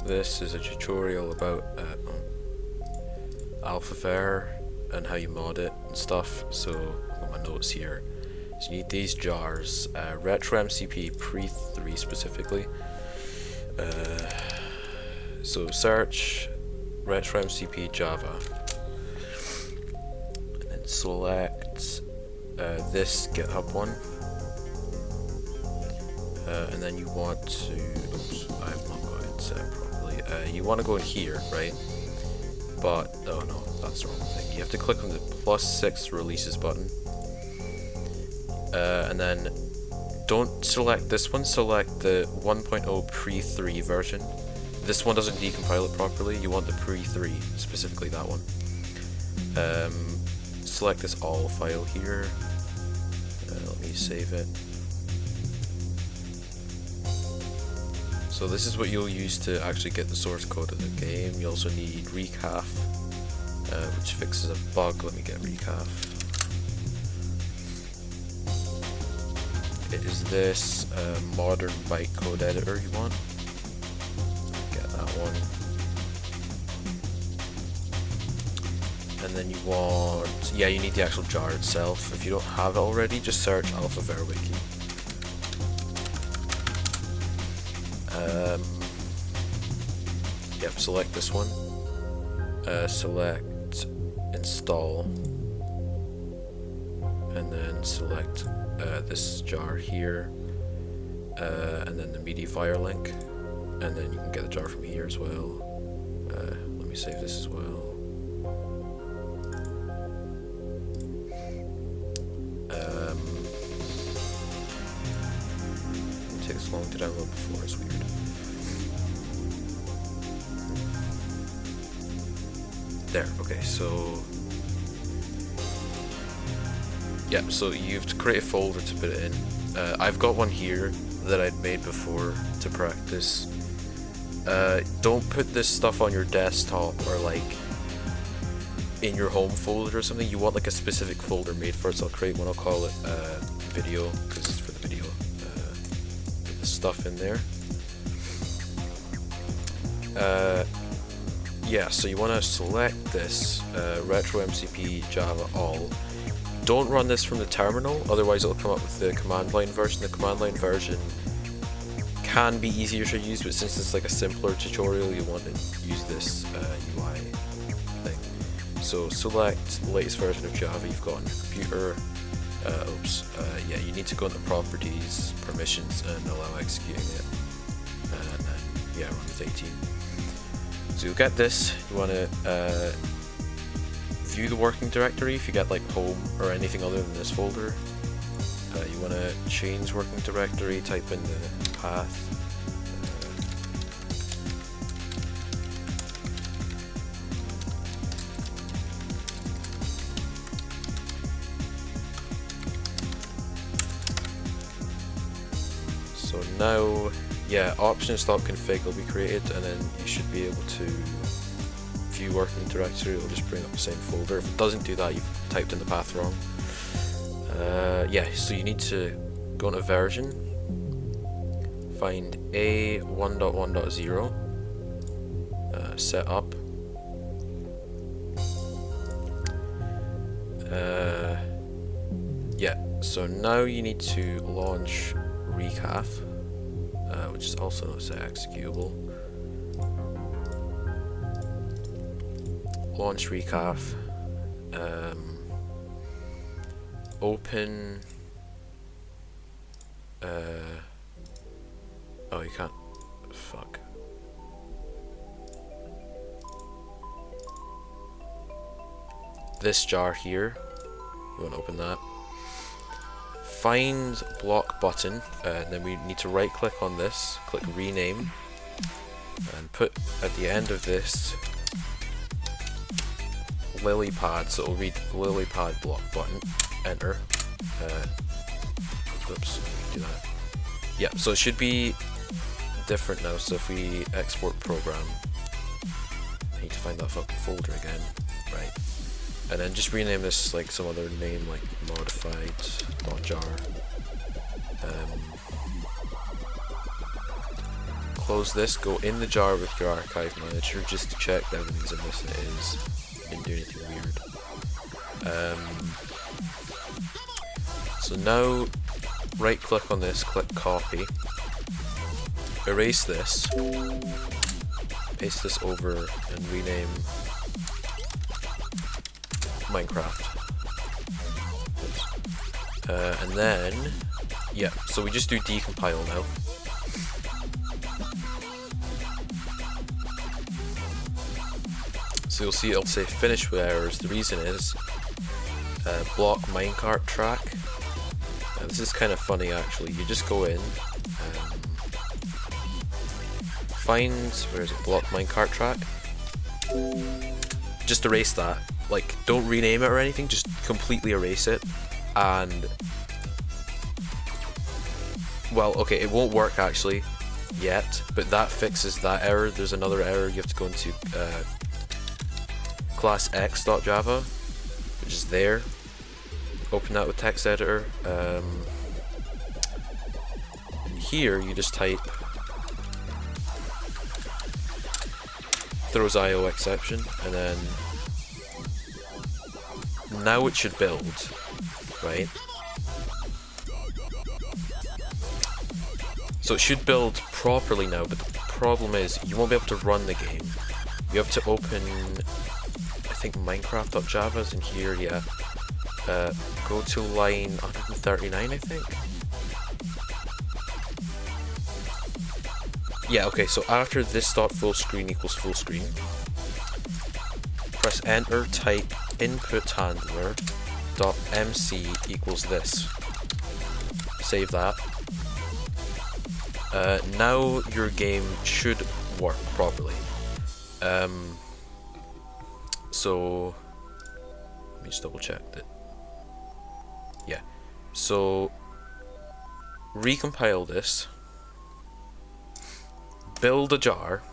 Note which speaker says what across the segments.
Speaker 1: this is a tutorial about alphaver and how you mod it and stuff. So I've got my notes here. So you need these jars, retro MCP pre-3 specifically. So search retro MCP Java, and then select this GitHub one, and then you want to, oops, I have not got it set properly. You want to go in here, right? But, oh no, that's the wrong thing. You have to click on the +6 releases button, and then don't select this one, select the 1.0 pre-3 version. This one doesn't decompile it properly, you want the pre-3, specifically that one. Select this all file here, let me save it. So this is what you'll use to actually get the source code of the game. You also need recaf, which fixes a bug. Let me get recaf. It is this modern bytecode editor you want. Get that one. And then you want, yeah, you need the actual jar itself. If you don't have it already, just search alphaver wiki. Yep, select this one. Select install, and then select this jar here, and then the MediaFire link, and then you can get the jar from here as well. Let me save this as well. It takes long to download before, it's weird. There, okay, so yeah, so you have to create a folder to put it in. I've got one here that I'd made before to practice. Don't put this stuff on your desktop or like in your home folder or something. You want like a specific folder made for it, so I'll create one. I'll call it video, because it's for the video. Put the stuff in there. Yeah, so you want to select this retro MCP Java all. Don't run this from the terminal, otherwise it'll come up with the command line version. The command line version can be easier to use, but since it's like a simpler tutorial, you want to use this UI thing. So select the latest version of Java you've got on your computer. Yeah, you need to go into properties, permissions, and allow executing it. And then, yeah, run with 18. So you'll get this. You want to view the working directory if you get like home or anything other than this folder. You want to change working directory, type in the path. So now, yeah, options.config will be created, and then you should be able to view working directory. It'll just bring up the same folder. If it doesn't do that, you've typed in the path wrong. Yeah, so you need to go into version, find A1.1.0, set up. Yeah, so now you need to launch recaf, which is also not set executable. Launch recaf, open, oh, you can't, fuck. This jar here, you want to open that. Find block button, and then we need to right click on this, click rename, and put at the end of this lilypad, so it'll read lilypad block button, enter. Oops, do that. Yeah, so it should be different now. So if we export program, I need to find that fucking folder again, right? And then just rename this like some other name, like modified.jar. close this, go in the jar with your archive manager just to check that everything's in this it is. Didn't do anything weird. So now right click on this, click copy, erase this, paste this over and rename Minecraft. And then, yeah, so we just do decompile now. So you'll see it'll say finish with errors. The reason is block minecart track. This is kind of funny actually. You just go in, find, where is it, block minecart track. Just erase that. Like, don't rename it or anything, just completely erase it. And, well, okay, it won't work actually yet, but that fixes that error. There's another error. You have to go into classx.java, which is there. Open that with text editor. And here you just type throws IO exception, and then now it should build, right? So it should build properly now, but the problem is you won't be able to run the game. You have to open, I think Minecraft.java is in here, yeah. Go to line 139, I think. Yeah, okay, so after this dot full screen equals full screen, press enter, type input handler dot mc equals this. Save that. Now your game should work properly. So let me just double check that. Yeah. So recompile this. Build a jar.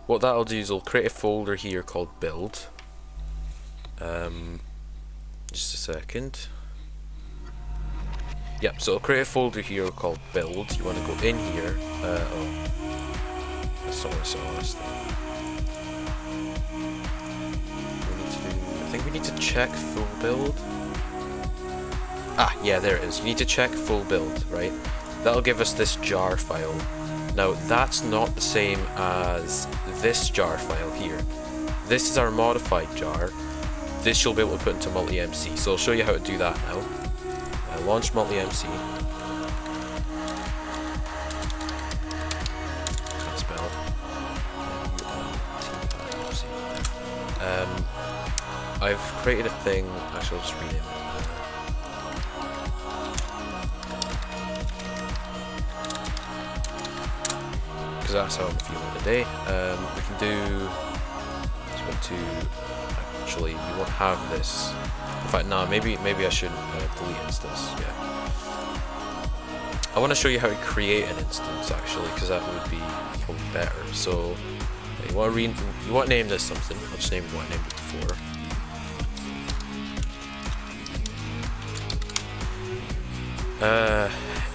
Speaker 1: What that'll do is it'll create a folder here called build. Just a second. Yep, so it'll create a folder here called build. You want to go in here. Oh, that's not what I saw last thing. I think we need to check full build. Ah, yeah, there it is. You need to check full build, right? That'll give us this jar file. Now, that's not the same as this jar file here. This is our modified jar. This you'll be able to put into multi-MC. So I'll show you how to do that now. Launch multi-MC. Can't spell. I've created a thing. Actually, I'll just rename it. Because that's how I'm feeling today. We can do. Actually, you won't have this. In fact, no. Maybe I shouldn't delete instance. Yeah. I want to show you how to create an instance actually, because that would be probably better. So you want to name this something. I'll just name what I named it before.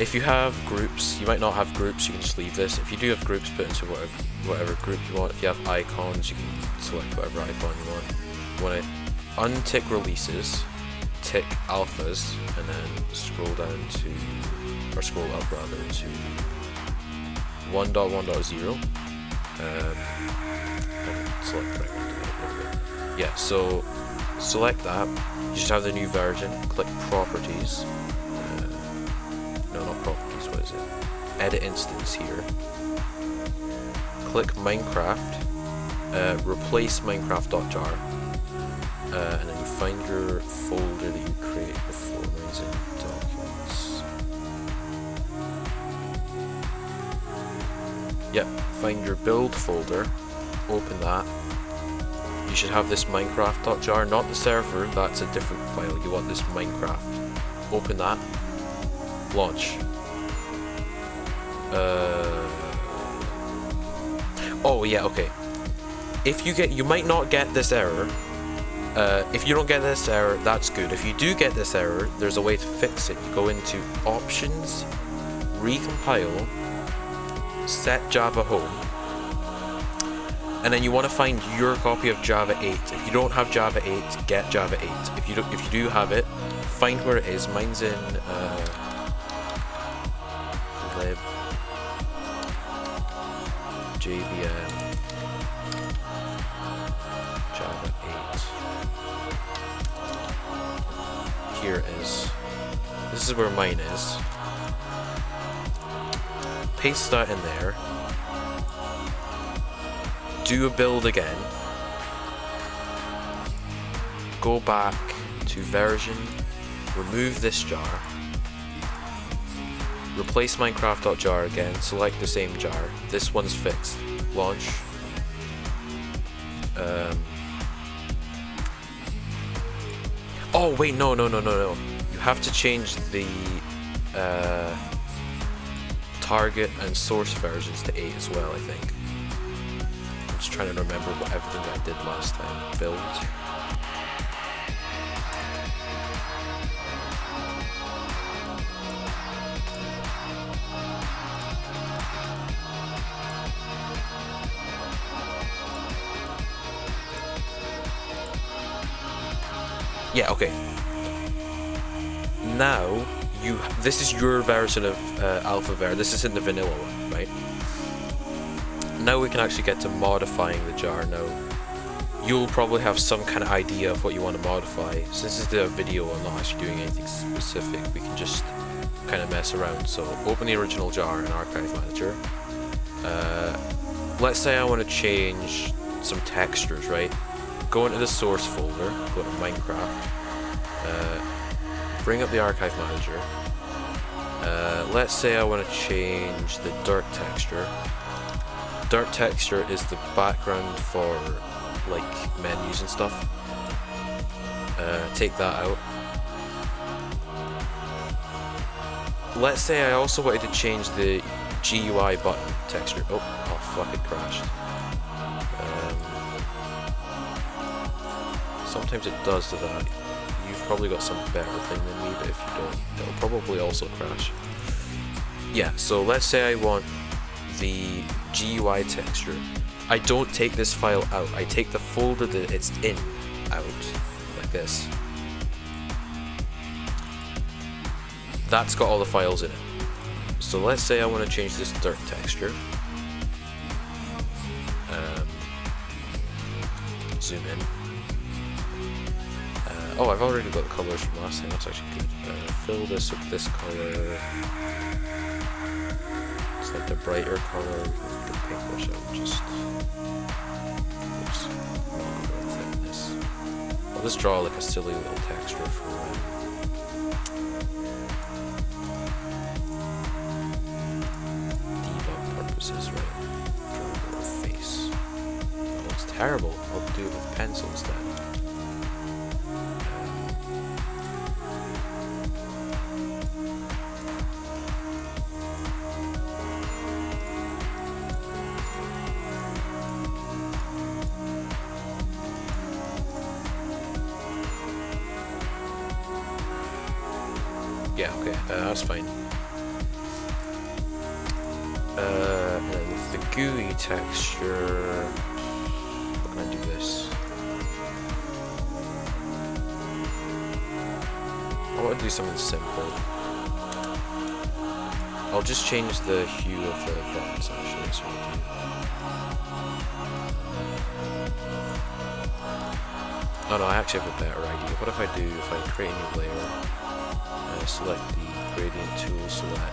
Speaker 1: If you have groups, you might not have groups, you can just leave this. If you do have groups, put into whatever group you want. If you have icons, you can select whatever icon you want. You want to untick releases, tick alphas, and then scroll down to, or scroll up rather, to 1.1.0. Select the right one. Yeah, so select that. You should have the new version. Click properties. No, not properties, what is it? Edit instance here. Click Minecraft, replace Minecraft.jar, and then you find your folder that you created before. Mine's in documents. Yep, find your build folder, open that. You should have this Minecraft.jar, not the server, that's a different file. You want this Minecraft. Open that. Launch. Oh yeah, okay. If you might not get this error. If you don't get this error, that's good. If you do get this error, there's a way to fix it. You go into options, recompile, set Java home, and then you want to find your copy of Java 8. If you don't have Java 8, get Java 8. If you do have it, find where it is. Mine's in lib JVM Java 8. Here it is. This is where mine is. Paste that in there. Do a build again. Go back to version. Remove this jar. Replace Minecraft.jar again. Select the same jar. This one's fixed. Launch. Oh wait, no. You have to change the target and source versions to 8 as well, I think. I'm just trying to remember everything I did last time. Build. Yeah, okay. Now, this is your version of alphaver. This isn't the vanilla one, right? Now we can actually get to modifying the jar. Now, you'll probably have some kind of idea of what you want to modify. Since this is the video, I'm not actually doing anything specific. We can just kind of mess around. So, open the original jar in Archive Manager. Let's say I want to change some textures, right? Go into the source folder, go to Minecraft, bring up the Archive Manager. Let's say I want to change the dirt texture. Dirt texture is the background for like menus and stuff. Take that out. Let's say I also wanted to change the GUI button texture. Oh fuck, it crashed. Sometimes it does to that. You've probably got some better thing than me, but if you don't, it'll probably also crash. Yeah, so let's say I want the GUI texture. I don't take this file out, I take the folder that it's in out, like this. That's got all the files in it. So let's say I want to change this dirt texture. Zoom in. Oh, I've already got the colors from last time, that's actually good. Fill this with this color. It's like the brighter color. The paintbrush out, just... Oops. Thickness. I'll just draw like a silly little texture for debug purposes, right? Draw a little face. That looks terrible. I'll do it with pencil instead. Yeah, okay, that's fine. And then with the GUI texture, how can I do this? I want to do something simple. I'll just change the hue of the buttons actually, so I'll do. Oh no, I actually have a better idea. What if I do, if I create a new layer, select the gradient tool, select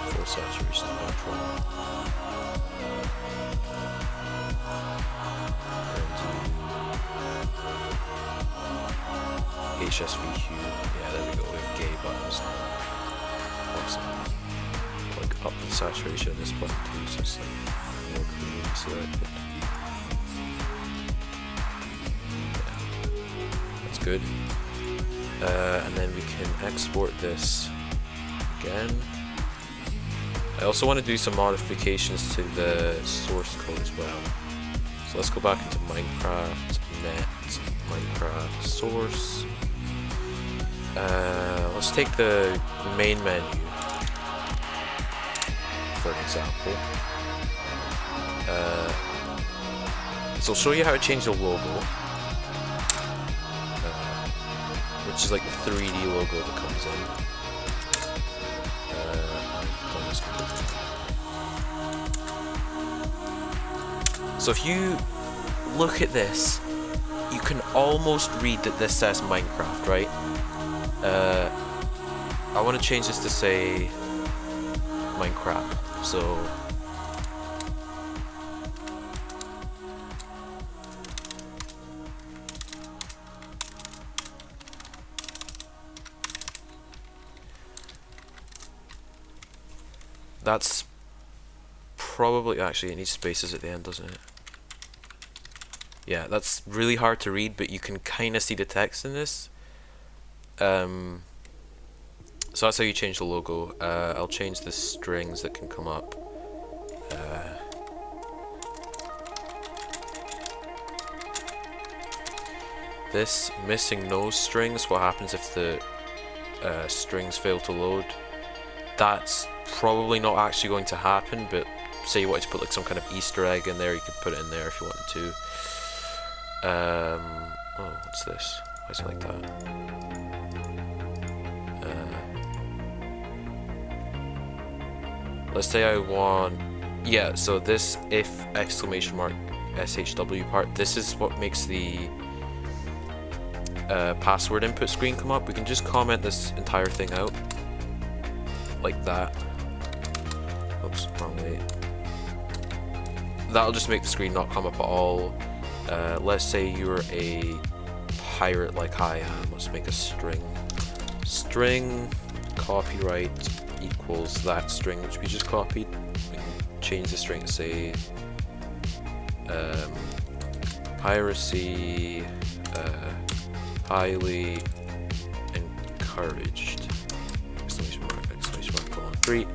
Speaker 1: full saturation natural, and do HSV hue. Yeah, there we go, we have gay buttons now. Awesome. Like up the saturation of this button too, so it's like more clearly selected. Good. And then we can export this again. I also want to do some modifications to the source code as well. So let's go back into Minecraft, net, Minecraft, source. Let's take the main menu for an example. So I'll show you how to change the logo, which is like the 3D logo that comes in. I've done this completely. So if you look at this, you can almost read that this says Minecraft, right? I want to change this to say Minecraft, so that's probably, actually it needs spaces at the end, doesn't it? Yeah, that's really hard to read, but you can kind of see the text in this. So that's how you change the logo. I'll change the strings that can come up. This missing nose strings, what happens if the strings fail to load? That's probably not actually going to happen, but say you wanted to put like some kind of Easter egg in there, you could put it in there if you wanted to. Oh, what's this? Why is it like that? Let's say I want, yeah, so this if exclamation mark SHW part, this is what makes the password input screen come up. We can just comment this entire thing out like that. Oops, wrong way. That'll just make the screen not come up at all. Let's say you're a pirate like I am. Let's make a string. String copyright equals that string which we just copied. We can change the string to say piracy highly encouraged. Exclamation mark, colon 3.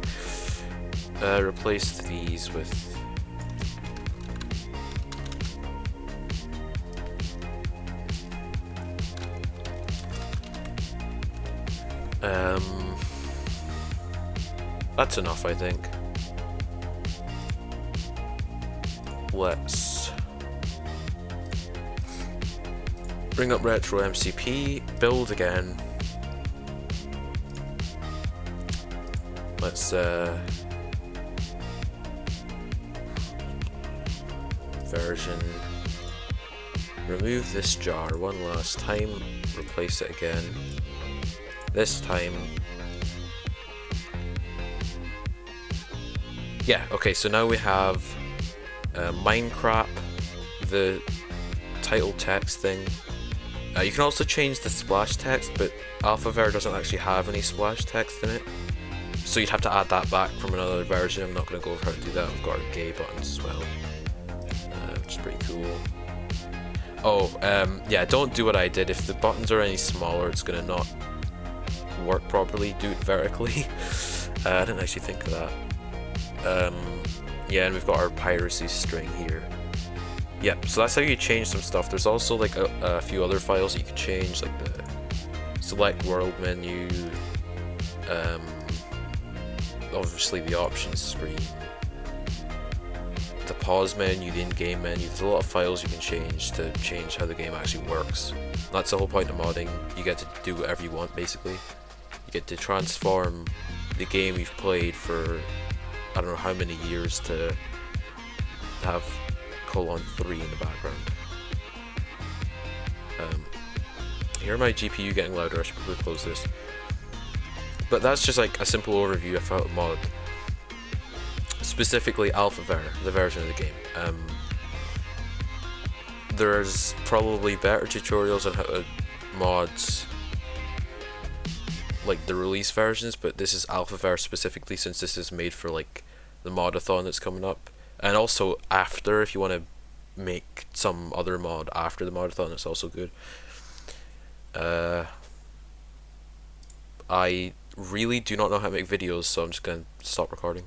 Speaker 1: Replace these with that's enough, I think. Let's bring up retro MCP, build again. Let's version, remove this jar one last time, replace it again. This time, yeah, okay, so now we have Minecraft, the title text thing. You can also change the splash text, but alphaver doesn't actually have any splash text in it, so you'd have to add that back from another version. I'm not going to go over how to do that. I've got our gay buttons as well, which is pretty cool. Oh, yeah, don't do what I did. If the buttons are any smaller, it's going to not work properly. Do it vertically. I didn't actually think of that. Yeah, and we've got our piracy string here. Yep, so that's how you change some stuff. There's also like a few other files that you can change, like the select world menu, obviously the options screen, the pause menu, the in-game menu. There's a lot of files you can change to change how the game actually works. That's the whole point of modding. You get to do whatever you want, basically. You get to transform the game you've played for I don't know how many years to have colon 3 in the background. Hear my GPU getting louder. I should probably close this. But that's just like a simple overview of how to mod, specifically alphaver, the version of the game. There's probably better tutorials on how to mod like the release versions, but this is alphaver specifically, since this is made for like the modathon that's coming up, and also after, if you want to make some other mod after the modathon, it's also good. I really do not know how to make videos, so I'm just gonna stop recording.